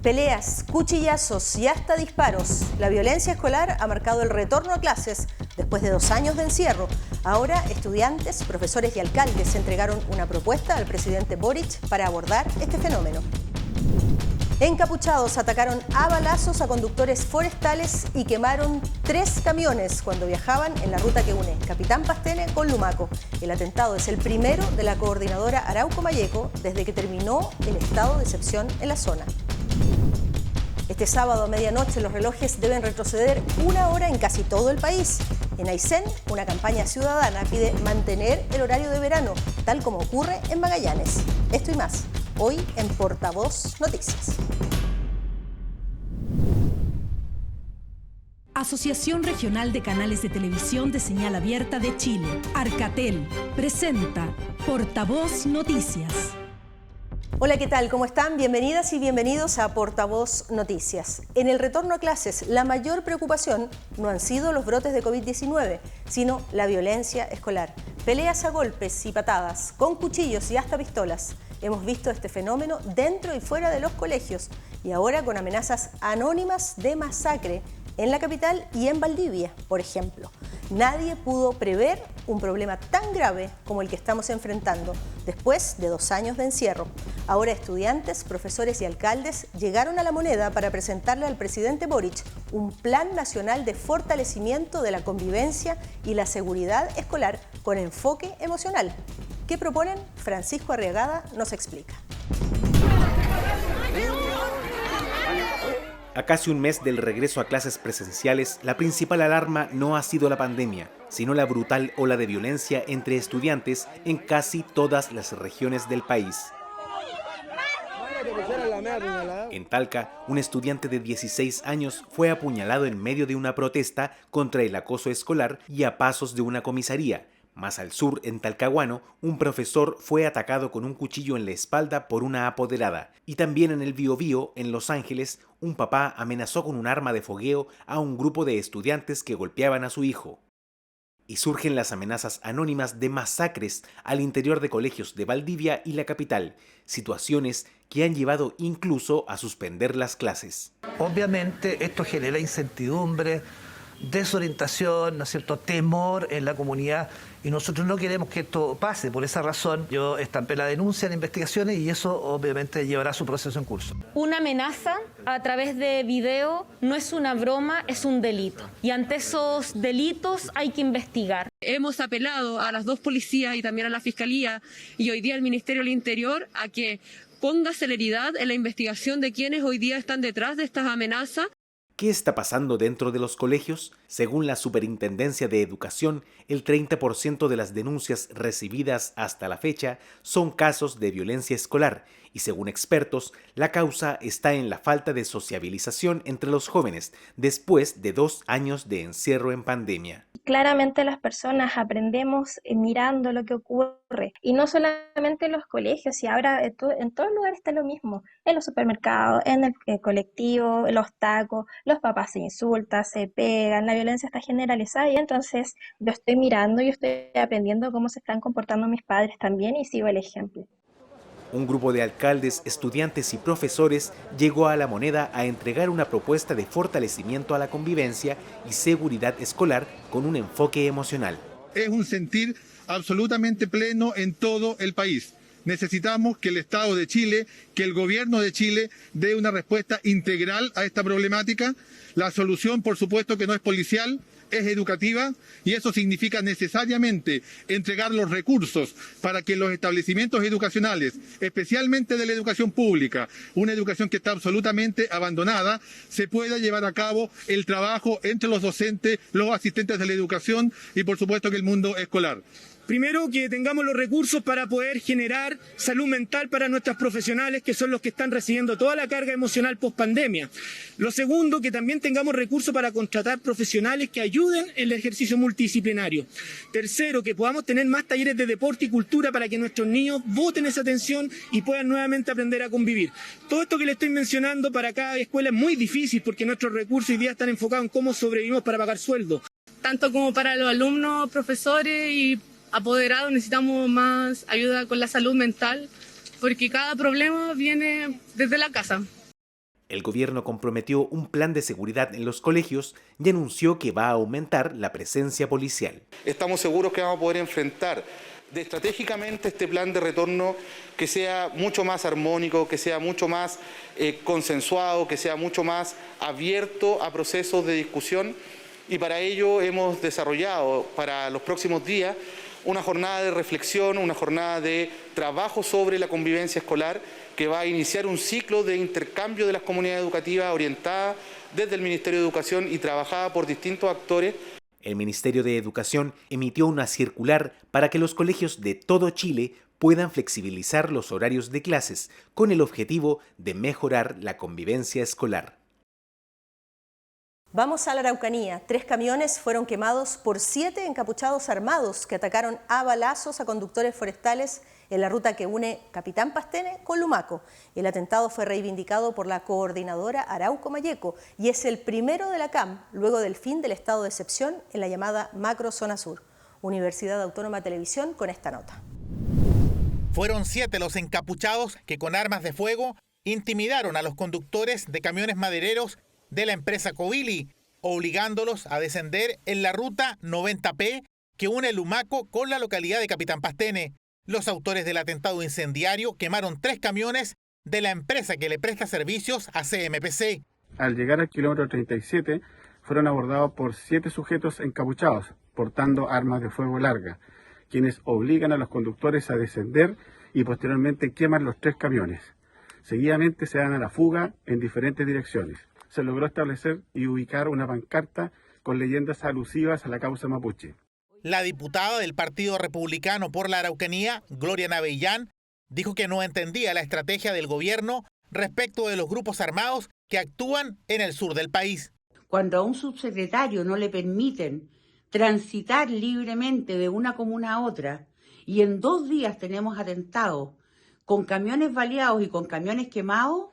Peleas, cuchillazos y hasta disparos. La violencia escolar ha marcado el retorno a clases después de 2 años de encierro. Ahora, estudiantes, profesores y alcaldes entregaron una propuesta al presidente Boric para abordar este fenómeno. Encapuchados atacaron a balazos a conductores forestales y quemaron 3 camiones cuando viajaban en la ruta que une Capitán Pastene con Lumaco. El atentado es el primero de la coordinadora Arauco Malleco desde que terminó el estado de excepción en la zona. Este sábado a medianoche los relojes deben retroceder 1 hora en casi todo el país. En Aysén, una campaña ciudadana pide mantener el horario de verano, tal como ocurre en Magallanes. Esto y más, hoy en Portavoz Noticias. Asociación Regional de Canales de Televisión de Señal Abierta de Chile, Arcatel, presenta Portavoz Noticias. Hola, ¿qué tal? ¿Cómo están? Bienvenidas y bienvenidos a Portavoz Noticias. En el retorno a clases, la mayor preocupación no han sido los brotes de COVID-19, sino la violencia escolar. Peleas a golpes y patadas, con cuchillos y hasta pistolas. Hemos visto este fenómeno dentro y fuera de los colegios y ahora con amenazas anónimas de masacre en la capital y en Valdivia, por ejemplo. Nadie pudo prever un problema tan grave como el que estamos enfrentando después de 2 años de encierro. Ahora estudiantes, profesores y alcaldes llegaron a La Moneda para presentarle al presidente Boric un plan nacional de fortalecimiento de la convivencia y la seguridad escolar con enfoque emocional. ¿Qué proponen? Francisco Arriagada nos explica. A casi un mes del regreso a clases presenciales, la principal alarma no ha sido la pandemia, sino la brutal ola de violencia entre estudiantes en casi todas las regiones del país. En Talca, un estudiante de 16 años fue apuñalado en medio de una protesta contra el acoso escolar y a pasos de una comisaría. Más al sur, en Talcahuano, un profesor fue atacado con un cuchillo en la espalda por una apoderada. Y también en el Biobío, en Los Ángeles, un papá amenazó con un arma de fogueo a un grupo de estudiantes que golpeaban a su hijo. Y surgen las amenazas anónimas de masacres al interior de colegios de Valdivia y la capital, situaciones que han llevado incluso a suspender las clases. Obviamente esto genera incertidumbre, desorientación, ¿no es cierto?, temor en la comunidad, y nosotros no queremos que esto pase. Por esa razón yo estampé la denuncia en investigaciones y eso obviamente llevará su proceso en curso. Una amenaza a través de video no es una broma, es un delito. Y ante esos delitos hay que investigar. Hemos apelado a las 2 policías y también a la Fiscalía y hoy día al Ministerio del Interior a que ponga celeridad en la investigación de quienes hoy día están detrás de estas amenazas. ¿Qué está pasando dentro de los colegios? Según la Superintendencia de Educación, el 30% de las denuncias recibidas hasta la fecha son casos de violencia escolar y según expertos, la causa está en la falta de sociabilización entre los jóvenes después de 2 años de encierro en pandemia. Claramente las personas aprendemos mirando lo que ocurre y no solamente en los colegios, y ahora en todos lugares está lo mismo, en los supermercados, en el colectivo, en los tacos, los papás se insultan, se pegan, la violencia está generalizada y entonces yo estoy mirando y estoy aprendiendo cómo se están comportando mis padres también y sigo el ejemplo. Un grupo de alcaldes, estudiantes y profesores llegó a La Moneda a entregar una propuesta de fortalecimiento a la convivencia y seguridad escolar con un enfoque emocional. Es un sentir absolutamente pleno en todo el país. Necesitamos que el Estado de Chile, que el gobierno de Chile dé una respuesta integral a esta problemática. La solución, por supuesto, que no es policial, es educativa, y eso significa necesariamente entregar los recursos para que los establecimientos educacionales, especialmente de la educación pública, una educación que está absolutamente abandonada, se pueda llevar a cabo el trabajo entre los docentes, los asistentes de la educación y por supuesto que el mundo escolar. Primero, que tengamos los recursos para poder generar salud mental para nuestros profesionales, que son los que están recibiendo toda la carga emocional post-pandemia. Lo segundo, que también tengamos recursos para contratar profesionales que ayuden en el ejercicio multidisciplinario. Tercero, que podamos tener más talleres de deporte y cultura para que nuestros niños boten esa atención y puedan nuevamente aprender a convivir. Todo esto que le estoy mencionando para cada escuela es muy difícil porque nuestros recursos hoy día están enfocados en cómo sobrevivimos para pagar sueldos. Tanto como para los alumnos, profesores y apoderados necesitamos más ayuda con la salud mental porque cada problema viene desde la casa. El gobierno comprometió un plan de seguridad en los colegios y anunció que va a aumentar la presencia policial. Estamos seguros que vamos a poder enfrentar estratégicamente este plan de retorno que sea mucho más armónico, que sea mucho más consensuado, que sea mucho más abierto a procesos de discusión, y para ello hemos desarrollado para los próximos días una jornada de reflexión, una jornada de trabajo sobre la convivencia escolar que va a iniciar un ciclo de intercambio de las comunidades educativas orientada desde el Ministerio de Educación y trabajada por distintos actores. El Ministerio de Educación emitió una circular para que los colegios de todo Chile puedan flexibilizar los horarios de clases con el objetivo de mejorar la convivencia escolar. Vamos a la Araucanía. 3 camiones fueron quemados por 7 encapuchados armados que atacaron a balazos a conductores forestales en la ruta que une Capitán Pastene con Lumaco. El atentado fue reivindicado por la coordinadora Arauco Mayeco y es el primero de la CAM luego del fin del estado de excepción en la llamada Macro Zona Sur. Universidad Autónoma Televisión con esta nota. Fueron 7 los encapuchados que con armas de fuego intimidaron a los conductores de camiones madereros de la empresa Covili, obligándolos a descender en la ruta 90P que une Lumaco con la localidad de Capitán Pastene. Los autores del atentado incendiario quemaron 3 camiones de la empresa que le presta servicios a CMPC. Al llegar al kilómetro 37, fueron abordados por 7 sujetos encapuchados, portando armas de fuego larga, quienes obligan a los conductores a descender y posteriormente queman los 3 camiones. Seguidamente se dan a la fuga en diferentes direcciones. Se logró establecer y ubicar una pancarta con leyendas alusivas a la causa mapuche. La diputada del Partido Republicano por la Araucanía, Gloria Navellán, dijo que no entendía la estrategia del gobierno respecto de los grupos armados que actúan en el sur del país. Cuando a un subsecretario no le permiten transitar libremente de una comuna a otra y en 2 días tenemos atentados con camiones baleados y con camiones quemados,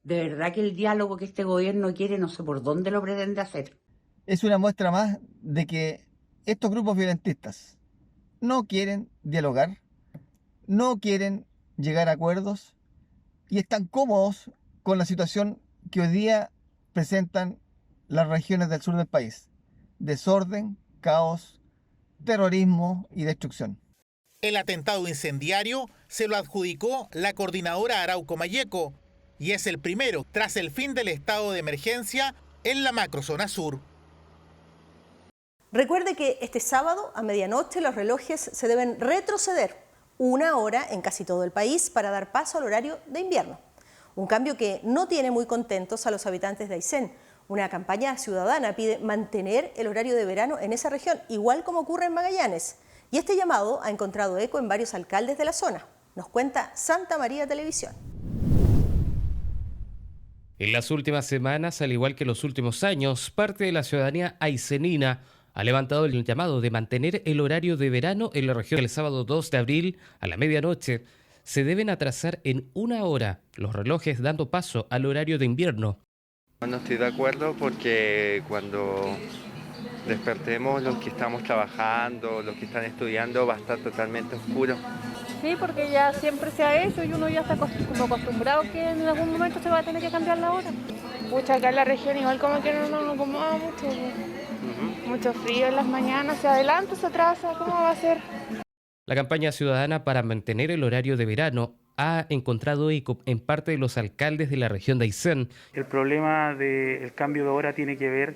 de verdad que el diálogo que este gobierno quiere no sé por dónde lo pretende hacer. Es una muestra más de que estos grupos violentistas no quieren dialogar, no quieren llegar a acuerdos y están cómodos con la situación que hoy día presentan las regiones del sur del país. Desorden, caos, terrorismo y destrucción. El atentado incendiario se lo adjudicó la coordinadora Arauco Mayeco y es el primero tras el fin del estado de emergencia en la macrozona sur. Recuerde que este sábado a medianoche los relojes se deben retroceder 1 hora en casi todo el país para dar paso al horario de invierno. Un cambio que no tiene muy contentos a los habitantes de Aysén. Una campaña ciudadana pide mantener el horario de verano en esa región, igual como ocurre en Magallanes. Y este llamado ha encontrado eco en varios alcaldes de la zona. Nos cuenta Santa María Televisión. En las últimas semanas, al igual que en los últimos años, parte de la ciudadanía aycenina ha levantado el llamado de mantener el horario de verano en la región. El sábado 2 de abril, a la medianoche, se deben atrasar en 1 hora los relojes dando paso al horario de invierno. No estoy de acuerdo porque cuando despertemos los que estamos trabajando, los que están estudiando, va a estar totalmente oscuro. Sí, porque ya siempre se ha hecho y uno ya está como acostumbrado que en algún momento se va a tener que cambiar la hora. Pucha, acá en la región igual como que no nos acomoda mucho. Mucho frío en las mañanas, se adelanta, se atrasa, ¿cómo va a ser? La campaña ciudadana para mantener el horario de verano ha encontrado eco en parte de los alcaldes de la región de Aysén. El problema del cambio de hora tiene que ver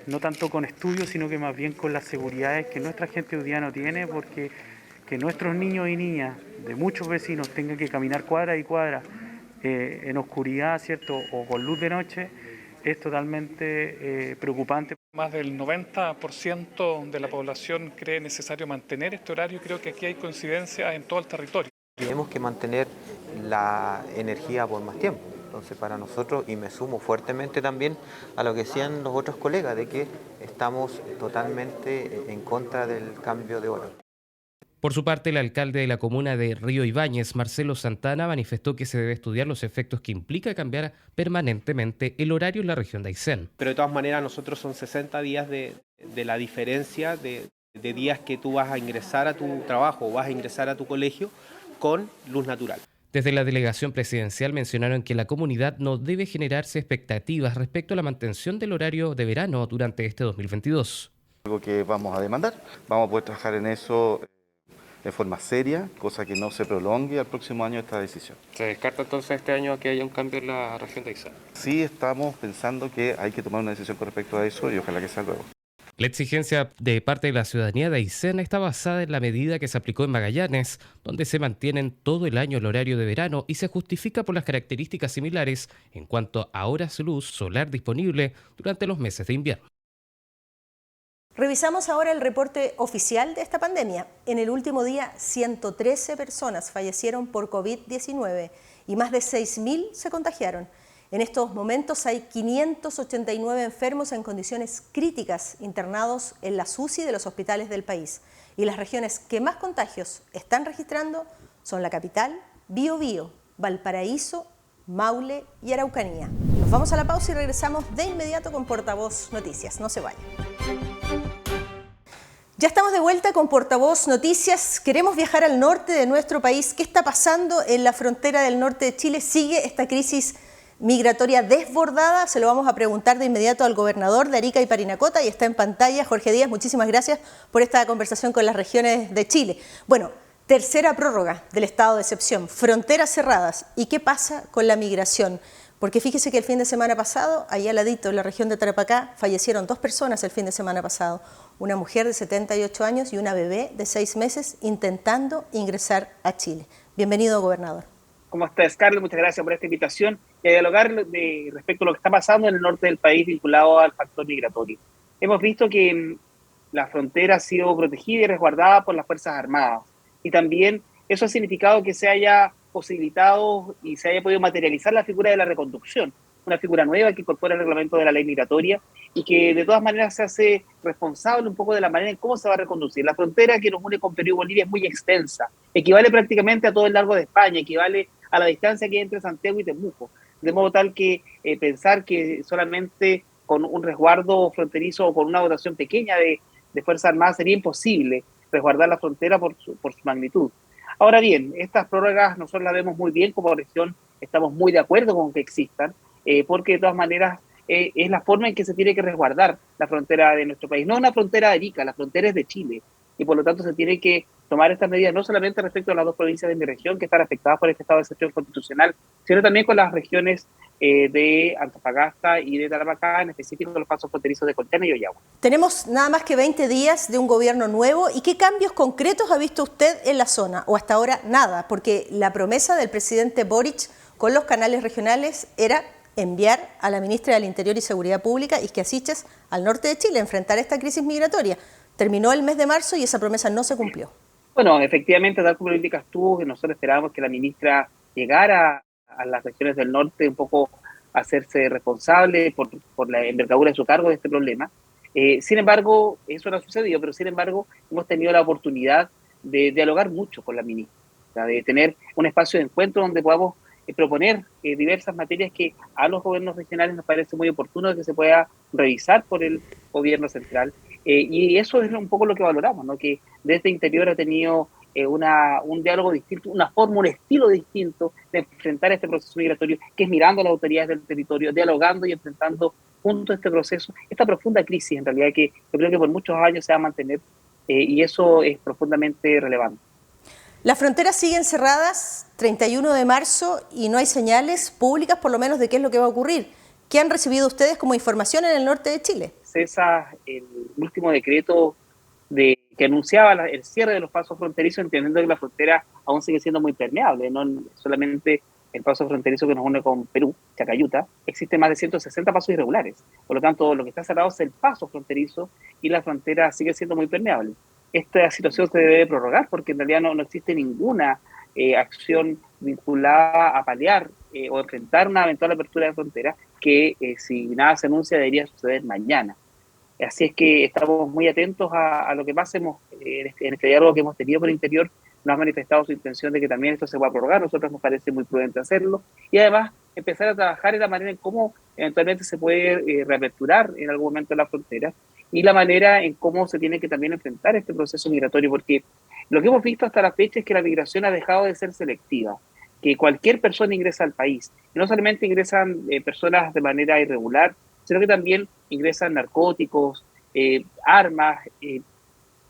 no tanto con estudios, sino que más bien con las seguridades que nuestra gente hoy día no tiene, porque que nuestros niños y niñas de muchos vecinos tengan que caminar cuadra y cuadra en oscuridad, ¿cierto?, o con luz de noche, es totalmente preocupante. Más del 90% de la población cree necesario mantener este horario y creo que aquí hay coincidencia en todo el territorio. Tenemos que mantener la energía por más tiempo. Entonces para nosotros, y me sumo fuertemente también a lo que decían los otros colegas, de que estamos totalmente en contra del cambio de hora. Por su parte, el alcalde de la comuna de Río Ibáñez, Marcelo Santana, manifestó que se debe estudiar los efectos que implica cambiar permanentemente el horario en la región de Aysén. Pero de todas maneras, nosotros son 60 días de la diferencia de días que tú vas a ingresar a tu trabajo o vas a ingresar a tu colegio con luz natural. Desde la delegación presidencial mencionaron que la comunidad no debe generarse expectativas respecto a la mantención del horario de verano durante este 2022. Algo que vamos a demandar, vamos a poder trabajar en eso de forma seria, cosa que no se prolongue al próximo año esta decisión. ¿Se descarta entonces este año que haya un cambio en la región de Aysén? Sí, estamos pensando que hay que tomar una decisión con respecto a eso y ojalá que sea luego. La exigencia de parte de la ciudadanía de Aysén está basada en la medida que se aplicó en Magallanes, donde se mantienen todo el año el horario de verano y se justifica por las características similares en cuanto a horas luz solar disponible durante los meses de invierno. Revisamos ahora el reporte oficial de esta pandemia. En el último día, 113 personas fallecieron por COVID-19 y más de 6.000 se contagiaron. En estos momentos hay 589 enfermos en condiciones críticas internados en las UCI de los hospitales del país. Y las regiones que más contagios están registrando son la capital, Biobío, Valparaíso, Maule y Araucanía. Nos vamos a la pausa y regresamos de inmediato con Portavoz Noticias. No se vayan. Ya estamos de vuelta con Portavoz Noticias. Queremos viajar al norte de nuestro país. ¿Qué está pasando en la frontera del norte de Chile? ¿Sigue esta crisis migratoria desbordada? Se lo vamos a preguntar de inmediato al gobernador de Arica y Parinacota y está en pantalla. Jorge Díaz, muchísimas gracias por esta conversación con las regiones de Chile. Bueno, tercera prórroga del estado de excepción, fronteras cerradas. ¿Y qué pasa con la migración? Porque fíjese que el fin de semana pasado, allá al ladito, en la región de Tarapacá, fallecieron 2 personas el fin de semana pasado. Una mujer de 78 años y una bebé de 6 meses intentando ingresar a Chile. Bienvenido, gobernador. ¿Cómo estás, Carlos? Muchas gracias por esta invitación y a dialogar respecto a lo que está pasando en el norte del país vinculado al factor migratorio. Hemos visto que la frontera ha sido protegida y resguardada por las Fuerzas Armadas y también eso ha significado que se haya posibilitado y se haya podido materializar la figura de la reconducción, una figura nueva que incorpora el reglamento de la ley migratoria y que de todas maneras se hace responsable un poco de la manera en cómo se va a reconducir. La frontera que nos une con Perú y Bolivia es muy extensa, equivale prácticamente a todo el largo de España, equivale a la distancia que hay entre Santiago y Temuco, de modo tal que pensar que solamente con un resguardo fronterizo o con una dotación pequeña de Fuerzas Armadas sería imposible resguardar la frontera por su magnitud. Ahora bien, estas prórrogas nosotros las vemos muy bien como región, estamos muy de acuerdo con que existan, porque de todas maneras es la forma en que se tiene que resguardar la frontera de nuestro país. No una frontera de Arica, la frontera es de Chile, y por lo tanto se tiene que tomar estas medidas no solamente respecto a las 2 provincias de mi región que están afectadas por este estado de excepción constitucional, sino también con las regiones de Antofagasta y de Tarapacá, en específico los pasos fronterizos de Colchane y Ollagua. Tenemos nada más que 20 días de un gobierno nuevo. ¿Y qué cambios concretos ha visto usted en la zona? O hasta ahora nada, porque la promesa del presidente Boric con los canales regionales era enviar a la ministra del Interior y Seguridad Pública, Isquia Siches, al norte de Chile a enfrentar esta crisis migratoria. Terminó el mes de marzo y esa promesa no se cumplió. Bueno, efectivamente, tal como lo indicas tú, que nosotros esperábamos que la ministra llegara a las regiones del norte un poco a hacerse responsable por la envergadura de su cargo de este problema. Sin embargo, eso no ha sucedido, pero sin embargo hemos tenido la oportunidad de dialogar mucho con la ministra, de tener un espacio de encuentro donde podamos proponer diversas materias que a los gobiernos regionales nos parece muy oportuno que se pueda revisar por el gobierno central. Y eso es un poco lo que valoramos, ¿no? Que desde Interior ha tenido un diálogo distinto, una forma, un estilo distinto de enfrentar este proceso migratorio, que es mirando a las autoridades del territorio, dialogando y enfrentando junto a este proceso, esta profunda crisis en realidad que yo creo que por muchos años se va a mantener y eso es profundamente relevante. Las fronteras siguen cerradas 31 de marzo y no hay señales públicas por lo menos de qué es lo que va a ocurrir. ¿Qué han recibido ustedes como información en el norte de Chile? Cesa el último decreto que anunciaba el cierre de los pasos fronterizos, entendiendo que la frontera aún sigue siendo muy permeable, no solamente el paso fronterizo que nos une con Perú, Chacayuta, existen más de 160 pasos irregulares. Por lo tanto, lo que está cerrado es el paso fronterizo y la frontera sigue siendo muy permeable. Esta situación se debe prorrogar porque en realidad no existe ninguna acción vinculada a paliar o enfrentar una eventual apertura de frontera que si nada se anuncia debería suceder mañana. Así es que estamos muy atentos a lo que pase. En este diálogo que hemos tenido por Interior nos ha manifestado su intención de que también esto se va a prorrogar. A nosotros nos parece muy prudente hacerlo y además empezar a trabajar en la manera en cómo eventualmente se puede reaperturar en algún momento la frontera y la manera en cómo se tiene que también enfrentar este proceso migratorio, porque lo que hemos visto hasta la fecha es que la migración ha dejado de ser selectiva. que cualquier persona ingresa al país. Y no solamente ingresan personas de manera irregular, sino que también ingresan narcóticos, armas,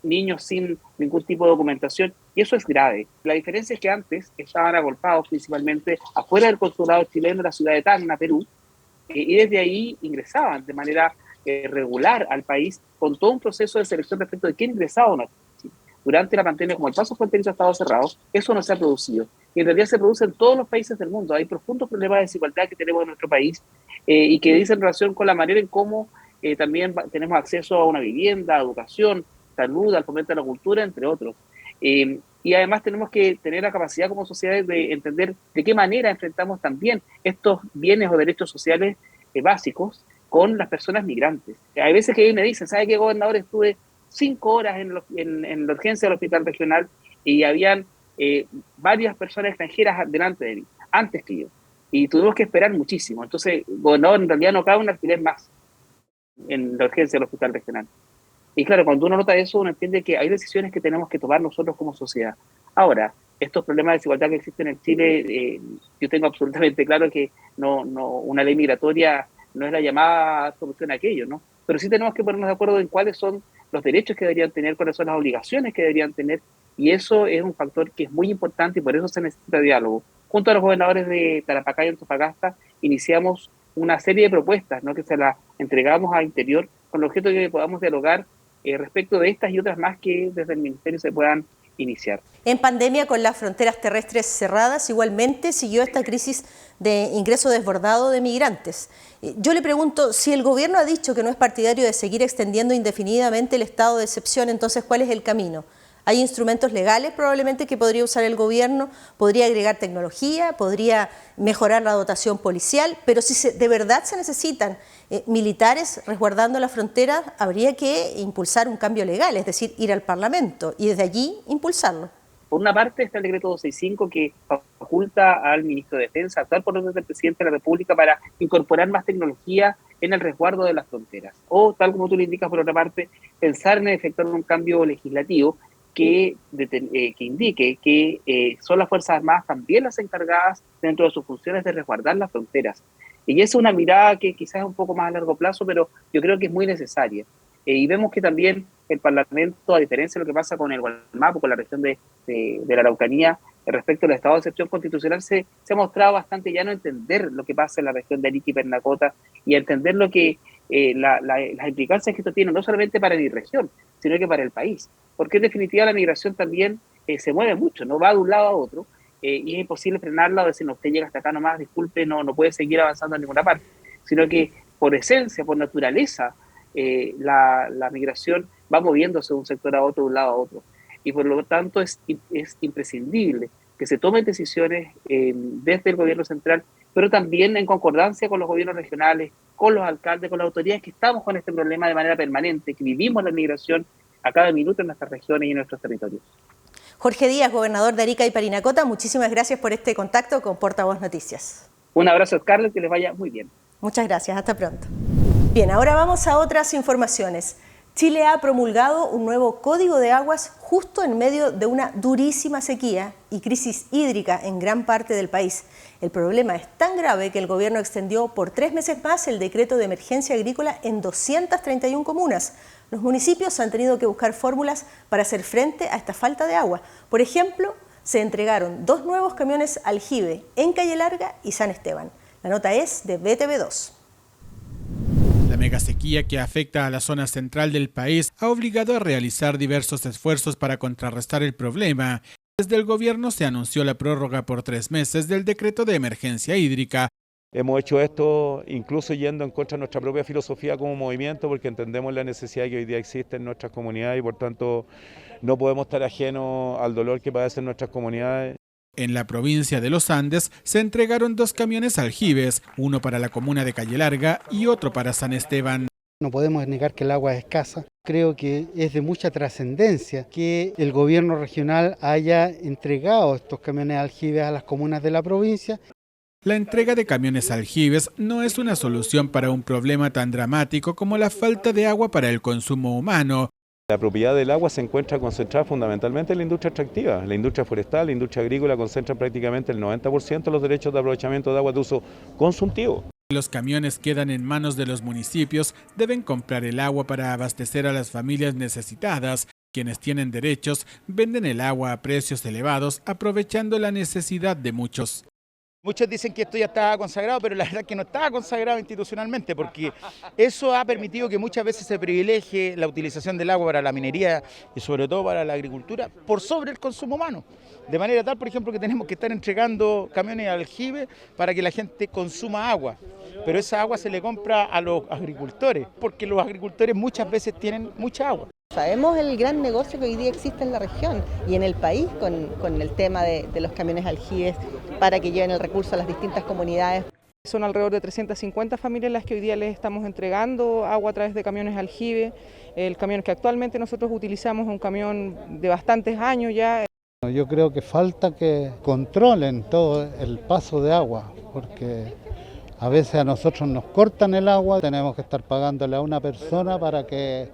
niños sin ningún tipo de documentación, y eso es grave. La diferencia es que antes estaban agolpados principalmente afuera del consulado chileno en la ciudad de Tacna, Perú, y desde ahí ingresaban de manera regular al país con todo un proceso de selección respecto de quién ingresaba o no. Durante la pandemia, como el paso fronterizo ha estado cerrado, eso no se ha producido. Y en realidad se produce en todos los países del mundo. Hay profundos problemas de desigualdad que tenemos en nuestro país y que dicen relación con la manera en cómo también tenemos acceso a una vivienda, a educación, salud, al fomento de la cultura, entre otros. Y además tenemos que tener la capacidad como sociedades de entender de qué manera enfrentamos también estos bienes o derechos sociales básicos con las personas migrantes. Hay veces que me dicen, ¿sabe qué, gobernador? Estuve 5 horas en la urgencia del hospital regional y habían varias personas extranjeras delante de mí, antes que yo. Y tuvimos que esperar muchísimo. Entonces, gobernador, en realidad no cabe un alquiler más en la urgencia del hospital regional. Y claro, cuando uno nota eso, uno entiende que hay decisiones que tenemos que tomar nosotros como sociedad. Ahora, estos problemas de desigualdad que existen en Chile, yo tengo absolutamente claro que una ley migratoria no es la llamada solución a aquello, ¿no? Pero sí tenemos que ponernos de acuerdo en cuáles son los derechos que deberían tener, cuáles son las obligaciones que deberían tener, y eso es un factor que es muy importante y por eso se necesita diálogo. Junto a los gobernadores de Tarapacá y Antofagasta iniciamos una serie de propuestas, ¿no?, que se las entregamos a Interior con el objeto de que podamos dialogar respecto de estas y otras más que desde el Ministerio se puedan iniciar. En pandemia, con las fronteras terrestres cerradas, igualmente siguió esta crisis de ingreso desbordado de migrantes. Yo le pregunto, si el gobierno ha dicho que no es partidario de seguir extendiendo indefinidamente el estado de excepción, entonces, ¿cuál es el camino? Hay instrumentos legales probablemente que podría usar el gobierno, podría agregar tecnología, podría mejorar la dotación policial, pero si de verdad se necesitan militares resguardando la frontera, habría que impulsar un cambio legal, es decir, ir al Parlamento y desde allí impulsarlo. Por una parte está el decreto 265 que faculta al ministro de Defensa a actuar por orden del presidente de la República para incorporar más tecnología en el resguardo de las fronteras. O, tal como tú le indicas, por otra parte, pensar en efectuar un cambio legislativo que indique que son las Fuerzas Armadas también las encargadas dentro de sus funciones de resguardar las fronteras. Y esa es una mirada que quizás es un poco más a largo plazo, pero yo creo que es muy necesaria. Y vemos que también el Parlamento, a diferencia de lo que pasa con el Gualmapu, con la región de la Araucanía, respecto al estado de excepción constitucional, se ha mostrado bastante llano a entender lo que pasa en la región de Arica y Pernacota y a entender lo que las implicancias que esto tiene, no solamente para mi región, sino que para el país. Porque en definitiva la migración también se mueve mucho, no va de un lado a otro, y es imposible frenarla o decir, no, usted llega hasta acá nomás, disculpe, no puede seguir avanzando en ninguna parte, sino que por esencia, por naturaleza, la migración va moviéndose de un sector a otro, de un lado a otro, y por lo tanto es imprescindible que se tomen decisiones desde el gobierno central, pero también en concordancia con los gobiernos regionales, con los alcaldes, con las autoridades que estamos con este problema de manera permanente, que vivimos la migración a cada minuto en nuestras regiones y en nuestros territorios. Jorge Díaz, gobernador de Arica y Parinacota, muchísimas gracias por este contacto con Portavoz Noticias. Un abrazo, Scarlett, que les vaya muy bien. Muchas gracias, hasta pronto. Bien, ahora vamos a otras informaciones. Chile ha promulgado un nuevo Código de Aguas justo en medio de una durísima sequía y crisis hídrica en gran parte del país. El problema es tan grave que el gobierno extendió por 3 meses más el decreto de emergencia agrícola en 231 comunas. Los municipios han tenido que buscar fórmulas para hacer frente a esta falta de agua. Por ejemplo, se entregaron 2 nuevos camiones aljibe en Calle Larga y San Esteban. La nota es de BTV2. La megasequía que afecta a la zona central del país ha obligado a realizar diversos esfuerzos para contrarrestar el problema. Desde el gobierno se anunció la prórroga por 3 meses del decreto de emergencia hídrica. Hemos hecho esto incluso yendo en contra de nuestra propia filosofía como movimiento, porque entendemos la necesidad que hoy día existe en nuestras comunidades y por tanto no podemos estar ajenos al dolor que padecen nuestras comunidades. En la provincia de Los Andes se entregaron 2 camiones aljibes, uno para la comuna de Calle Larga y otro para San Esteban. No podemos negar que el agua es escasa. Creo que es de mucha trascendencia que el gobierno regional haya entregado estos camiones aljibes a las comunas de la provincia. La entrega de camiones aljibes no es una solución para un problema tan dramático como la falta de agua para el consumo humano. La propiedad del agua se encuentra concentrada fundamentalmente en la industria extractiva. La industria forestal, la industria agrícola concentran prácticamente el 90% de los derechos de aprovechamiento de agua de uso consultivo. Los camiones quedan en manos de los municipios, deben comprar el agua para abastecer a las familias necesitadas. Quienes tienen derechos venden el agua a precios elevados, aprovechando la necesidad de muchos. Muchos dicen que esto ya estaba consagrado, pero la verdad es que no estaba consagrado institucionalmente, porque eso ha permitido que muchas veces se privilegie la utilización del agua para la minería y sobre todo para la agricultura por sobre el consumo humano. De manera tal, por ejemplo, que tenemos que estar entregando camiones de aljibe para que la gente consuma agua. Pero esa agua se le compra a los agricultores, porque los agricultores muchas veces tienen mucha agua. Sabemos el gran negocio que hoy día existe en la región y en el país con el tema de los camiones aljibes para que lleven el recurso a las distintas comunidades. Son alrededor de 350 familias las que hoy día les estamos entregando agua a través de camiones aljibe. El camión que actualmente nosotros utilizamos es un camión de bastantes años ya. Yo creo que falta que controlen todo el paso de agua, porque a veces a nosotros nos cortan el agua, tenemos que estar pagándole a una persona para que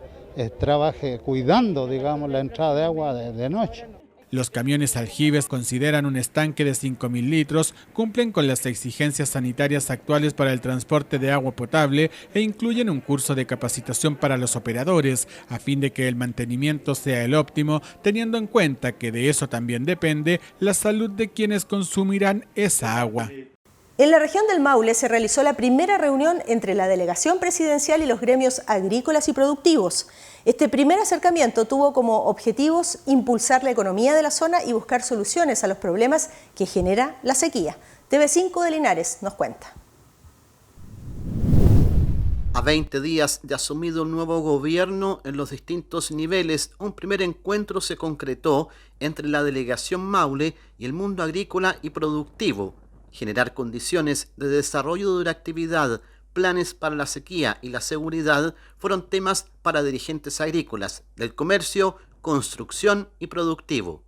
trabaje cuidando, digamos, la entrada de agua de noche. Los camiones aljibes consideran un estanque de 5.000 litros, cumplen con las exigencias sanitarias actuales para el transporte de agua potable e incluyen un curso de capacitación para los operadores, a fin de que el mantenimiento sea el óptimo, teniendo en cuenta que de eso también depende la salud de quienes consumirán esa agua. En la región del Maule se realizó la primera reunión entre la delegación presidencial y los gremios agrícolas y productivos. Este primer acercamiento tuvo como objetivos impulsar la economía de la zona y buscar soluciones a los problemas que genera la sequía. TV5 de Linares nos cuenta. A 20 días de asumido un nuevo gobierno en los distintos niveles, un primer encuentro se concretó entre la delegación Maule y el mundo agrícola y productivo. Generar condiciones de desarrollo de la actividad, planes para la sequía y la seguridad fueron temas para dirigentes agrícolas, del comercio, construcción y productivo.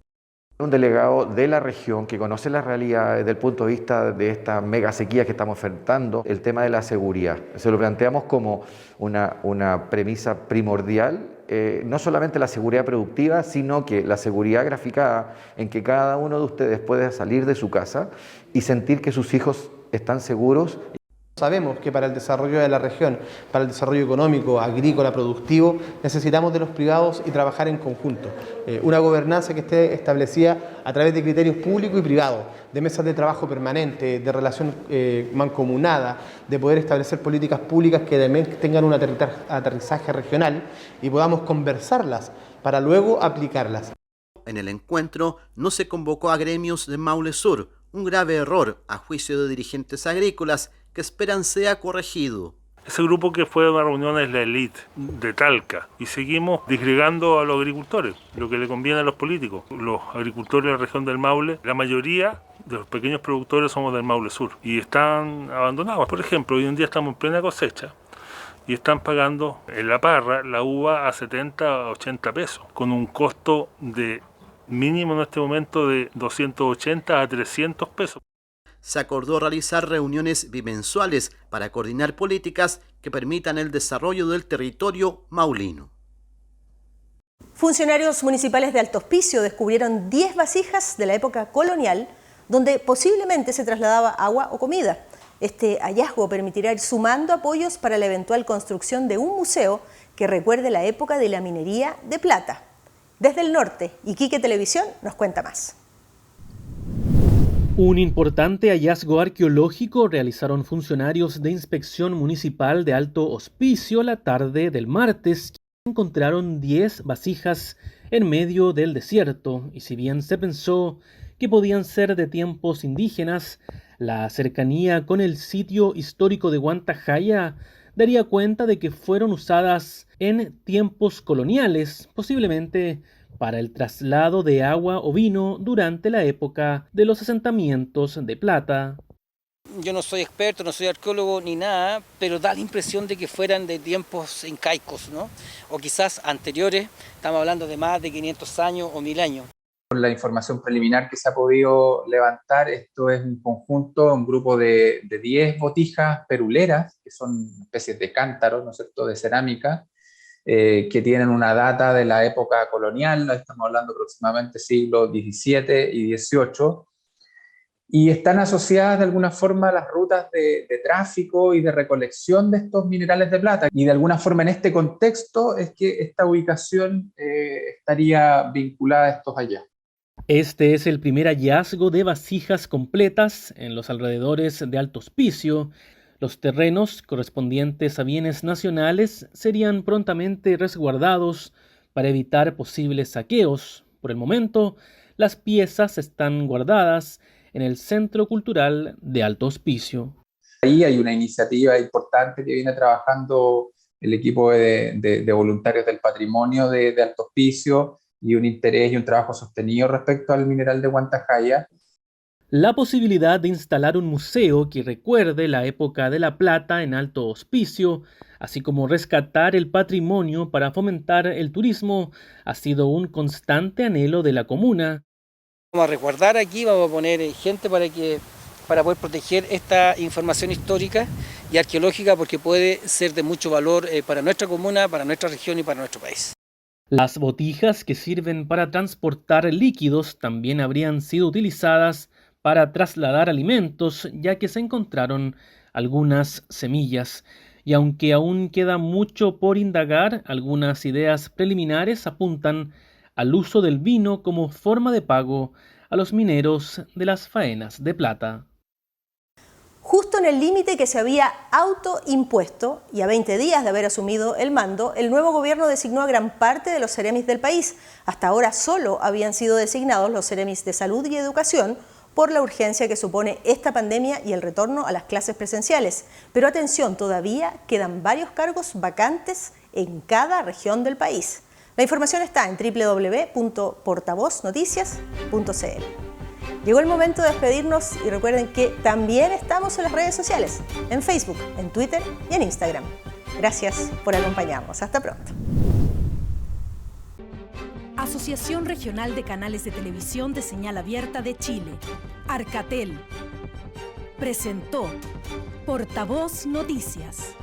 Un delegado de la región que conoce la realidad desde el punto de vista de esta mega sequía que estamos enfrentando, el tema de la seguridad. Se lo planteamos como una premisa primordial, no solamente la seguridad productiva, sino que la seguridad graficada en que cada uno de ustedes puede salir de su casa y sentir que sus hijos están seguros. Sabemos que para el desarrollo de la región, para el desarrollo económico, agrícola, productivo, necesitamos de los privados y trabajar en conjunto. Una gobernanza que esté establecida a través de criterios públicos y privados, de mesas de trabajo permanente, de relación mancomunada, de poder establecer políticas públicas que también tengan un aterrizaje regional y podamos conversarlas para luego aplicarlas. En el encuentro no se convocó a gremios de Maule Sur, un grave error a juicio de dirigentes agrícolas que esperan sea corregido. Ese grupo que fue a una reunión es la élite de Talca y seguimos disgregando a los agricultores, lo que le conviene a los políticos. Los agricultores de la región del Maule, la mayoría de los pequeños productores somos del Maule Sur y están abandonados. Por ejemplo, hoy en día estamos en plena cosecha y están pagando en la parra la uva a 70 a 80 pesos, con un costo de mínimo en este momento de 280 a 300 pesos. Se acordó realizar reuniones bimensuales para coordinar políticas que permitan el desarrollo del territorio maulino. Funcionarios municipales de Alto Hospicio descubrieron 10 vasijas de la época colonial donde posiblemente se trasladaba agua o comida. Este hallazgo permitirá ir sumando apoyos para la eventual construcción de un museo que recuerde la época de la minería de plata. Desde el norte, Iquique Televisión nos cuenta más. Un importante hallazgo arqueológico realizaron funcionarios de Inspección Municipal de Alto Hospicio la tarde del martes. Encontraron 10 vasijas en medio del desierto y si bien se pensó que podían ser de tiempos indígenas, la cercanía con el sitio histórico de Huantajaya daría cuenta de que fueron usadas en tiempos coloniales, posiblemente para el traslado de agua o vino durante la época de los asentamientos de plata. Yo no soy experto, no soy arqueólogo ni nada, pero da la impresión de que fueran de tiempos incaicos, ¿no? O quizás anteriores, estamos hablando de más de 500 años o 1000 años. Por la información preliminar que se ha podido levantar, esto es un conjunto, un grupo de 10 botijas peruleras, que son especies de cántaros, ¿no es cierto?, de cerámica, que tienen una data de la época colonial, estamos hablando aproximadamente siglos XVII y XVIII, y están asociadas de alguna forma a las rutas de tráfico y de recolección de estos minerales de plata. Y de alguna forma en este contexto es que esta ubicación estaría vinculada a estos hallazgos. Este es el primer hallazgo de vasijas completas en los alrededores de Alto Hospicio. Los terrenos correspondientes a bienes nacionales serían prontamente resguardados para evitar posibles saqueos. Por el momento, las piezas están guardadas en el Centro Cultural de Alto Hospicio. Ahí hay una iniciativa importante que viene trabajando el equipo de voluntarios del patrimonio de Alto Hospicio y un interés y un trabajo sostenido respecto al mineral de Huantajaya. La posibilidad de instalar un museo que recuerde la época de la plata en Alto Hospicio, así como rescatar el patrimonio para fomentar el turismo, ha sido un constante anhelo de la comuna. Vamos a resguardar aquí, vamos a poner gente para poder proteger esta información histórica y arqueológica, porque puede ser de mucho valor para nuestra comuna, para nuestra región y para nuestro país. Las botijas que sirven para transportar líquidos también habrían sido utilizadas para trasladar alimentos, ya que se encontraron algunas semillas. Y aunque aún queda mucho por indagar, algunas ideas preliminares apuntan al uso del vino como forma de pago a los mineros de las faenas de plata. Justo en el límite que se había autoimpuesto y a 20 días de haber asumido el mando, el nuevo gobierno designó a gran parte de los seremis del país. Hasta ahora solo habían sido designados los seremis de salud y educación por la urgencia que supone esta pandemia y el retorno a las clases presenciales. Pero atención, todavía quedan varios cargos vacantes en cada región del país. La información está en www.portavoznoticias.cl. Llegó el momento de despedirnos y recuerden que también estamos en las redes sociales, en Facebook, en Twitter y en Instagram. Gracias por acompañarnos. Hasta pronto. Asociación Regional de Canales de Televisión de Señal Abierta de Chile, Arcatel, presentó Portavoz Noticias.